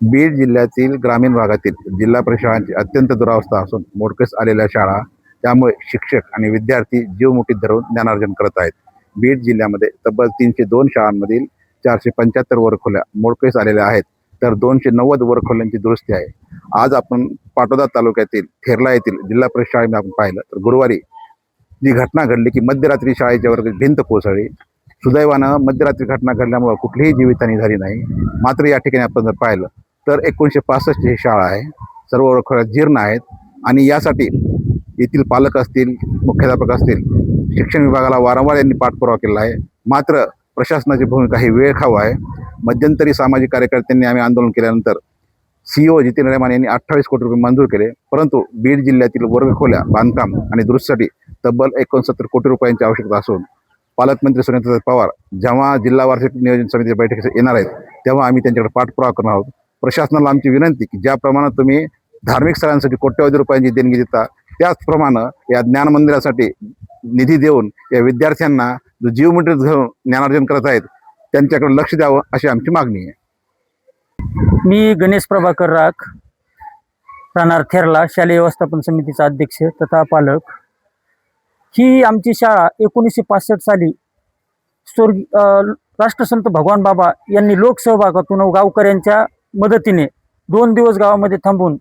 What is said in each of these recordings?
बीड जिल्ह्यातील ग्रामीण भागातील जिल्हा परिषदांची अत्यंत दुरावस्था असून मोडकस आलेल्या शाळा त्यामुळे शिक्षक आणि विद्यार्थी जीव मुठीत धरून ज्ञानार्जन करत आहेत. बीड जिल्ह्यामध्ये तब्बल 302 शाळांमधील 475 वर्गखोल्या मोडकस आलेल्या आहेत, तर 290 वर्गखोल्यांची दुरुस्ती आहे. आज आपण पाटोदा तालुक्यातील थेरला येथील जिल्हा परिषद शाळेमध्ये आपण पाहिलं तर गुरुवारी जी घटना घडली की मध्यरात्री शाळेच्या वर्गाची भिंत कोसळली. सुदैवानं मध्यरात्री घटना घडल्यामुळे कुठलीही जीवितहानी झाली नाही. मात्र या ठिकाणी आपण जर पाहिलं तर 1965 ही शाळा आहे. सर्व वर्गखोल्या जीर्ण आहेत आणि यासाठी येथील पालक असतील, मुख्याध्यापक असतील, शिक्षण विभागाला वारंवार यांनी पाठपुरावा केला आहे. मात्र प्रशासनाची भूमिका ही वेळखाऊ आहे. मध्यंतरी सामाजिक कार्यकर्त्यांनी आम्ही आंदोलन केल्यानंतर CEO जितेंद्र रहमान यांनी 28 कोटी रुपये मंजूर केले, परंतु बीड जिल्ह्यातील वर्गखोल्या बांधकाम आणि दुरुस्तीसाठी तब्बल 69 कोटी रुपयांची आवश्यकता असून पालकमंत्री सुनीता पवार जेव्हा जिल्हा वार्षिक नियोजन समितीच्या बैठकीस येणार आहेत तेव्हा आम्ही त्यांच्याकडे पाठपुरावा करणार आहोत. प्रशासनाला आमची विनंती की ज्याप्रमाणे तुम्ही धार्मिक स्थळांसाठी कोट्यवधी रुपयांची देणगी देता, त्याचप्रमाणे या ज्ञान मंदिरासाठी निधी देऊन या विद्यार्थ्यांना जो जीव मुठीत घेऊन ज्ञानार्जन करत आहेत त्यांच्याकडे लक्ष द्यावं अशी आमची मागणी आहे. मी गणेश प्रभाकर राख, राहणार थेरला, शालेय व्यवस्थापन समितीचा अध्यक्ष तथा पालक. ही आमची शाळा 1965 साली राष्ट्रसंत भगवान बाबा यांनी लोकसहभागातून गावकऱ्यांच्या मदतीने 2 दिवस गावामध्ये थांबून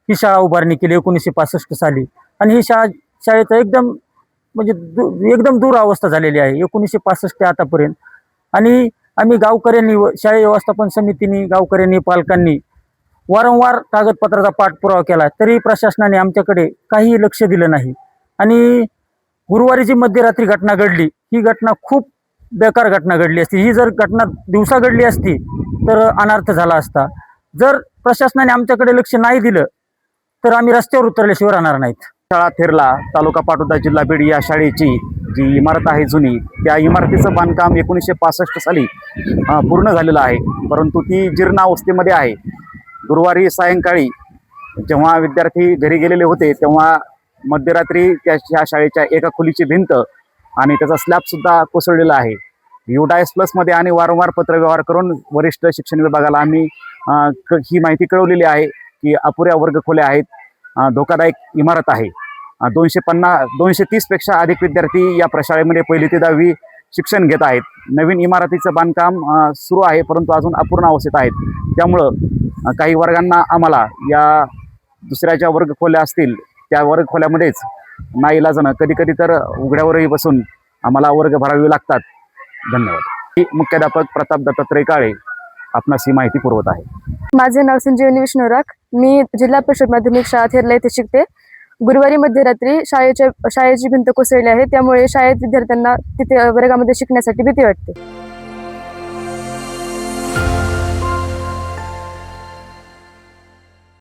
ही शाळा उभारणी केली 1965 साली. आणि ही शाळेचं एकदम दूर अवस्था झालेली आहे 1965 ते आतापर्यंत. आणि आम्ही गावकऱ्यांनी शालेय व्यवस्थापन समितीने, गावकऱ्यांनी, पालकांनी वारंवार कागदपत्राचा पाठपुरावा केला, तरी प्रशासनाने आमच्याकडे काही लक्ष दिलं नाही. आणि गुरुवारी जी मध्यरात्री घटना घडली, ही घटना खूप बेकार घटना घडली असती. ही जर घटना दिवसा घडली असती तर अनर्थ झाला असता. जर प्रशासनाने आमच्याकडे लक्ष नाही दिलं तर आम्ही रस्त्यावर उतरल्याशिवाय राहणार नाहीत. शाळा थेरला, तालुका पाटोदा, जिल्हा बीड या शाळेची जी इमारत आहे जुनी, त्या इमारतीचं बांधकाम 1965 साली पूर्ण झालेलं आहे, परंतु ती जीर्ण अवस्थेमध्ये आहे. गुरुवारी सायंकाळी जेव्हा विद्यार्थी घरी गेलेले होते तेव्हा मध्यरात्री त्या शाळेच्या एका खोलीची भिंत आणि त्याचा स्लॅबसुद्धा कोसळलेला आहे. UDAS+मध्ये आणि वारंवार पत्रव्यवहार करून वरिष्ठ शिक्षण विभागाला आम्ही ही माहिती कळवलेली आहे की अपुऱ्या वर्गखोल्या आहेत, धोकादायक इमारत आहे. 230 पेक्षा अधिक विद्यार्थी या प्रशाळेमध्ये 1ली ते 10वी शिक्षण घेत आहेत. नवीन इमारतीचं बांधकाम सुरू आहे, परंतु अजून अपूर्ण अवस्थेत आहेत. त्यामुळं काही वर्गांना आम्हाला या दुसऱ्या ज्या वर्गखोल्या असतील त्या वर्गखोल्यामध्येच नाईलाजानं कधी तर उघड्यावरही बसून आम्हाला वर्ग भरावे लागतात. धन्यवाद. मुख्याध्यापक प्रताप दत्तात्रय काळे आपणास ही माहिती पुरवत आहे. माझे नाव संजीवनी विष्णू राख. मी जिल्हा परिषद माध्यमिक शाळा थेरला येथे शिकते. गुरुवारी मध्यरात्री शाळेची भिंत कोसळली आहे, त्यामुळे शाळेत विद्यार्थ्यांना तिथे वर्गामध्ये शिकण्यासाठी भीती वाटते.